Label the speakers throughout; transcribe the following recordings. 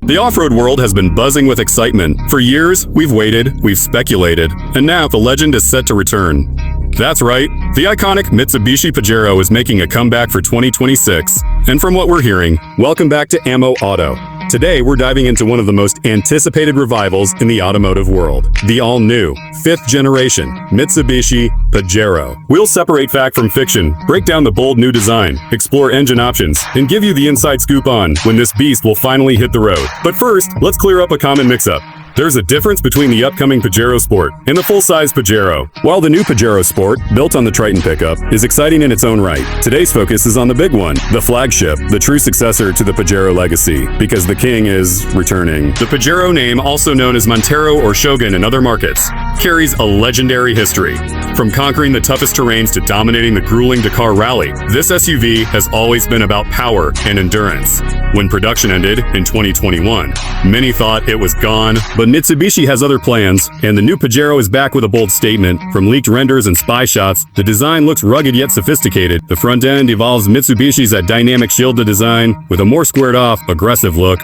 Speaker 1: The off-road world has been buzzing with excitement. For years, we've waited, we've speculated, and now the legend is set to return. That's right, the iconic Mitsubishi Pajero is making a comeback for 2026. And from what we're hearing, welcome back to Ammo Auto. Today, we're diving into one of the most anticipated revivals in the automotive world, the all-new, 5th generation Mitsubishi Pajero. We'll separate fact from fiction, break down the bold new design, explore engine options, and give you the inside scoop on when this beast will finally hit the road. But first, let's clear up a common mix-up. There's a difference between the upcoming Pajero Sport and the full-size Pajero. While the new Pajero Sport, built on the Triton pickup, is exciting in its own right, today's focus is on the big one, the flagship, the true successor to the Pajero legacy, because the king is returning. The Pajero name, also known as Montero or Shogun in other markets, carries a legendary history. From conquering the toughest terrains to dominating the grueling Dakar Rally, this SUV has always been about power and endurance. When production ended in 2021, many thought it was gone, but Mitsubishi has other plans, and the new Pajero is back with a bold statement. From leaked renders and spy shots, the design looks rugged yet sophisticated. The front end evolves Mitsubishi's dynamic shielded design with a more squared-off, aggressive look.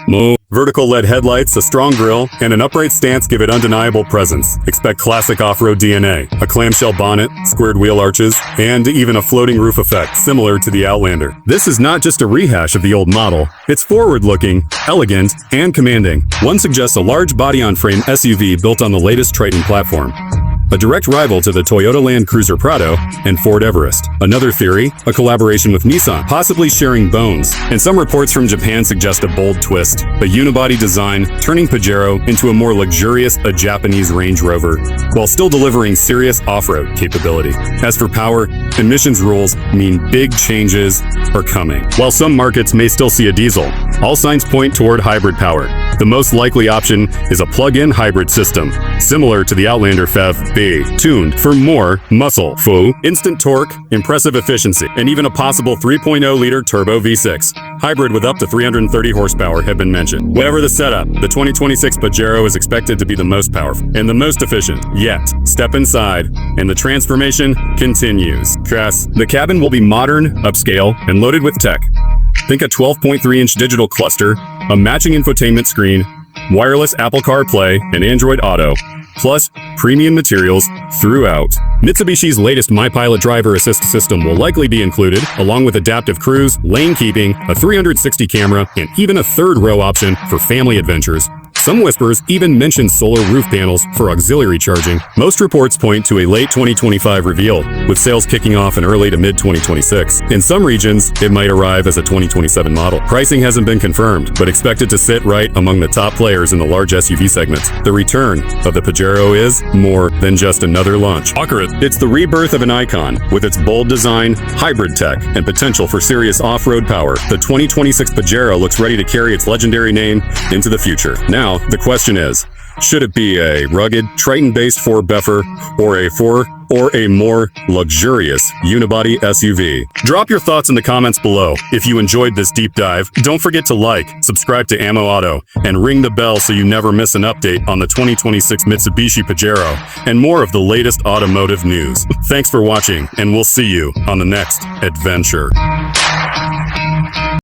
Speaker 1: Vertical LED headlights, a strong grille, and an upright stance give it undeniable presence. Expect classic off-road DNA, a clamshell bonnet, squared wheel arches, and even a floating roof effect, similar to the Outlander. This is not just a rehash of the old model. It's forward-looking, elegant, and commanding. One suggests a large body-on-frame SUV built on the latest Triton platform, a direct rival to the Toyota Land Cruiser Prado and Ford Everest. Another theory, a collaboration with Nissan, possibly sharing bones. And some reports from Japan suggest a bold twist, a unibody design, turning Pajero into a more luxurious, Japanese Range Rover, while still delivering serious off-road capability. As for power, emissions rules mean big changes are coming. While some markets may still see a diesel, all signs point toward hybrid power. The most likely option is a plug-in hybrid system, similar to the Outlander PHEV, tuned for more muscle, instant torque, impressive efficiency, and even a possible 3.0-liter turbo V6. Hybrid with up to 330 horsepower have been mentioned. Whatever the setup, the 2026 Pajero is expected to be the most powerful and the most efficient yet. Step inside, and the transformation continues. The cabin will be modern, upscale, and loaded with tech. Think a 12.3-inch digital cluster, a matching infotainment screen, wireless Apple CarPlay and Android Auto, plus premium materials throughout. Mitsubishi's latest MyPilot driver assist system will likely be included, along with adaptive cruise, lane keeping, a 360 camera, and even a third row option for family adventures. Some whispers even mention solar roof panels for auxiliary charging. Most reports point to a late 2025 reveal, with sales kicking off in early to mid-2026. In some regions, it might arrive as a 2027 model. Pricing hasn't been confirmed, but expected to sit right among the top players in the large SUV segment. The return of the Pajero is more than just another launch. It's the rebirth of an icon, with its bold design, hybrid tech, and potential for serious off-road power. The 2026 Pajero looks ready to carry its legendary name into the future. Now, the question is, should it be a rugged, Triton-based 4-buffer or a more luxurious unibody SUV? Drop your thoughts in the comments below. If you enjoyed this deep dive, don't forget to like, subscribe to Ammo Auto, and ring the bell so you never miss an update on the 2026 Mitsubishi Pajero and more of the latest automotive news. Thanks for watching, and we'll see you on the next adventure.